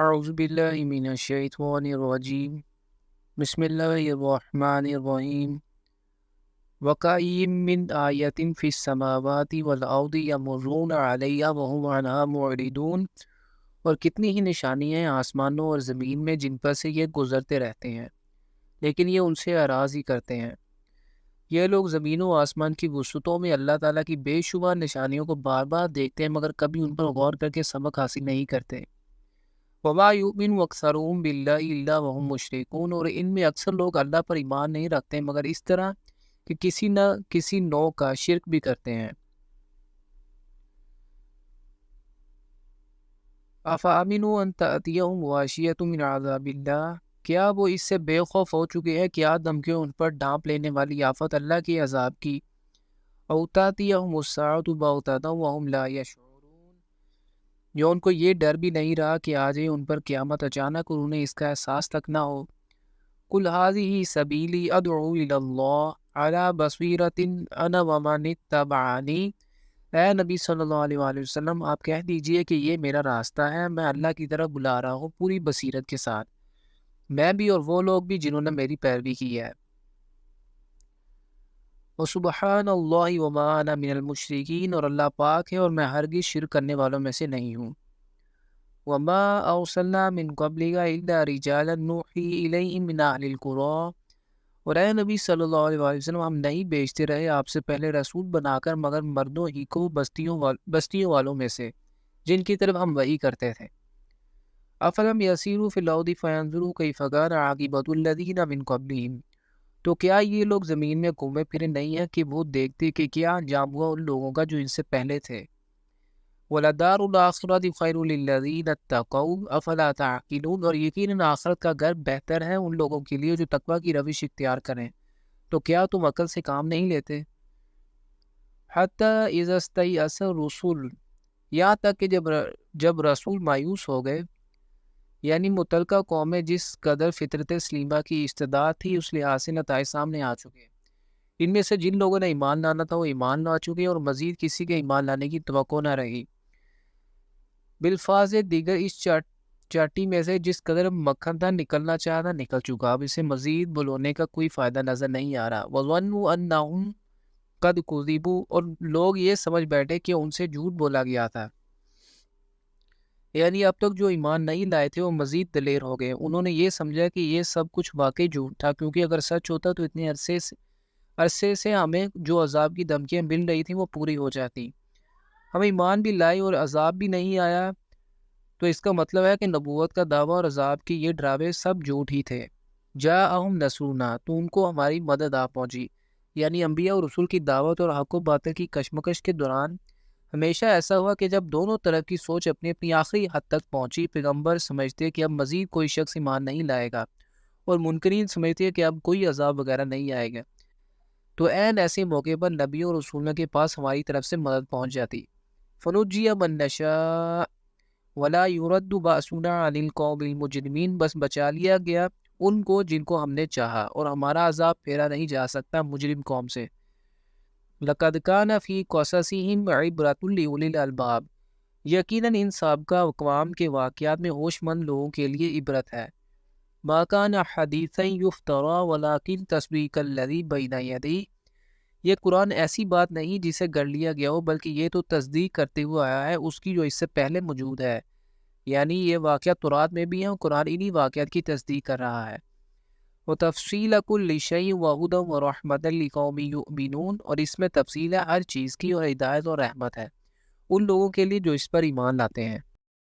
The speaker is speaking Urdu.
اعوذ باللہ من الشیطان الرجیم بسم اللہ الرحمن الرحیم وَكَأَيِّن مِّنْ آیَةٍ فِي السَّمَاوَاتِ وَالْأَرْضِ يَمُرُّونَ عَلَيْهَا وَهُمْ عَنْهَا مُعْرِضُونَ، اور کتنی ہی نشانیاں ہیں آسمانوں اور زمین میں جن پر سے یہ گزرتے رہتے ہیں لیکن یہ ان سے اراض ہی کرتے ہیں۔ یہ لوگ زمین و آسمان کی وسعتوں میں اللہ تعالیٰ کی بے شمار نشانیوں کو بار بار دیکھتے ہیں مگر کبھی ان پر غور کر کے سبق حاصل نہیں کرتے۔ وَمَا يُؤْمِنُ أَكْثَرُهُم بِاللَّهِ إِلَّا وَهُم مُشْرِكُونَ، اور ان میں اکثر لوگ اللہ پر ایمان نہیں رکھتے مگر اس طرح کہ کسی نہ کسی نوع کا شرک بھی کرتے ہیں۔ أَفَأَمِنُوا أَن تَأْتِيَهُمْ غَاشِيَةٌ مِّنْ عَذَابِ اللَّهِ، کیا وہ اس سے بے خوف ہو چکے ہیں کہ دھمکیوں ان پر ڈانپ لینے والی آفت اللہ کے عذاب کی؟ أَوْ تَأْتِيَهُمُ السَّاعَةُ بَغْتَةً وَهُمْ لَا يَشْعُرُونَ، جو ان کو یہ ڈر بھی نہیں رہا کہ آ جائے ان پر قیامت اچانک اور انہیں اس کا احساس تک نہ ہو۔ قُلْ هَٰذِهِ سَبِيلِي أَدْعُو إِلَى اللَّهِ عَلَىٰ بَصِيرَةٍ أَنَا وَمَنِ اتَّبَعَنِي، اے نبی صلی اللہ علیہ وآلہ وسلم آپ کہہ دیجئے کہ یہ میرا راستہ ہے، میں اللہ کی طرف بلا رہا ہوں پوری بصیرت کے ساتھ، میں بھی اور وہ لوگ بھی جنہوں نے میری پیروی کی ہے۔ وَسُبْحَانَ اللَّهِ وَمَا أَنَا مِنَ الْمُشْرِكِينَ، اور اللہ پاک ہے اور میں ہرگز شرک کرنے والوں میں سے نہیں ہوں۔ وَمَا أَرْسَلْنَا مِن قَبْلِكَ إِلَّا رِجَالًا نُوحِي إِلَيْهِم مِّنْ أَهْلِ الْقُرَىٰ، اور اے نبی صلی اللہ علیہ وسلم ہم نہیں بھیجتے رہے آپ سے پہلے رسول بنا کر مگر مردوں ہی کو بستیوں والوں میں سے جن کی طرف ہم وحی کرتے تھے۔ أَفَلَمْ يَسِيرُوا فِي الْأَرْضِ فَيَنظُرُوا كَيْفَ كَانَ عَاقِبَةُ الَّذِينَ مِن قَبْلِهِمْ، تو کیا یہ لوگ زمین میں گھومے پھرے نہیں ہیں کہ وہ دیکھتے کہ کیا انجام ہوا ان لوگوں کا جو ان سے پہلے تھے۔ وَلَدَارُ الْآخِرَةِ خَيْرٌ لِّلَّذِينَ اتَّقَوْا أَفَلَا تَعْقِلُونَ، اور یقیناً آخرت کا گھر بہتر ہے ان لوگوں کے لیے جو تقویٰ کی روش اختیار کریں، تو کیا تم عقل سے کام نہیں لیتے؟ حَتَّىٰ إِذَا اسْتَيْأَسَ الرُّسُلُ، یہاں تک کہ جب رسول مایوس ہو گئے، یعنی متعلقہ قوم میں جس قدر فطرت سلیمہ کی استعداد تھی اس لحاظ سے نتائج سامنے آ چکے، ان میں سے جن لوگوں نے ایمان لانا تھا وہ ایمان لا چکے اور مزید کسی کے ایمان لانے کی توقع نہ رہی۔ بالفاظ دیگر اس چاٹی میں سے جس قدر مکھن تھا نکلنا چاہتا نکل چکا، اب اسے مزید بلونے کا کوئی فائدہ نظر نہیں آ رہا۔ وَظَنُّوا أَنَّهُمْ قَدْ كُذِبُوا، اور لوگ یہ سمجھ بیٹھے کہ ان سے جھوٹ بولا گیا تھا، یعنی اب تک جو ایمان نہیں لائے تھے وہ مزید دلیر ہو گئے، انہوں نے یہ سمجھا کہ یہ سب کچھ واقعی جھوٹ تھا، کیونکہ اگر سچ ہوتا تو اتنے عرصے سے ہمیں جو عذاب کی دھمکیاں مل رہی تھیں وہ پوری ہو جاتی۔ ہم ایمان بھی لائے اور عذاب بھی نہیں آیا، تو اس کا مطلب ہے کہ نبوت کا دعویٰ اور عذاب کی یہ ڈراوے سب جھوٹ ہی تھے۔ جاءہم نصرنا، تو ان کو ہماری مدد آ پہنچی، یعنی انبیاء اور رسول کی دعوت اور حق و باطل کی کشمکش کے دوران ہمیشہ ایسا ہوا کہ جب دونوں طرف کی سوچ اپنی اپنی آخری حد تک پہنچی، پیغمبر سمجھتے کہ اب مزید کوئی شخص ایمان نہیں لائے گا اور منکرین سمجھتے کہ اب کوئی عذاب وغیرہ نہیں آئے گا، تو عین ایسے موقع پر نبیوں اور رسولوں کے پاس ہماری طرف سے مدد پہنچ جاتی۔ فنجی من نشاء ولا يرد بأسنا عن القوم المجرمین، بس بچا لیا گیا ان کو جن کو ہم نے چاہا اور ہمارا عذاب پھیرا نہیں جا سکتا مجرم قوم سے۔ لقد كان في قصصهم عبرة لأولي الألباب، یقیناً ان سابقہ اقوام کے واقعات میں ہوش مند لوگوں کے لیے عبرت ہے۔ ما كان حدیثا يفترى ولكن تصدیق الذی بین یدیہ، یہ قرآن ایسی بات نہیں جسے گڑھ لیا گیا ہو بلکہ یہ تو تصدیق کرتے ہوئے آیا ہے اس کی جو اس سے پہلے موجود ہے، یعنی یہ واقعات تورات میں بھی ہیں اور قرآن انہی واقعات کی تصدیق کر رہا ہے۔ وَتَفْصِيلَ كُلِّ شَيْءٍ وَهُدًى وَرَحْمَةً لِقَوْمٍ يُؤْمِنُونَ، اور اس میں تفصیل ہے ہر چیز کی اور ہدایت اور رحمت ہے ان لوگوں کے لیے جو اس پر ایمان لاتے ہیں۔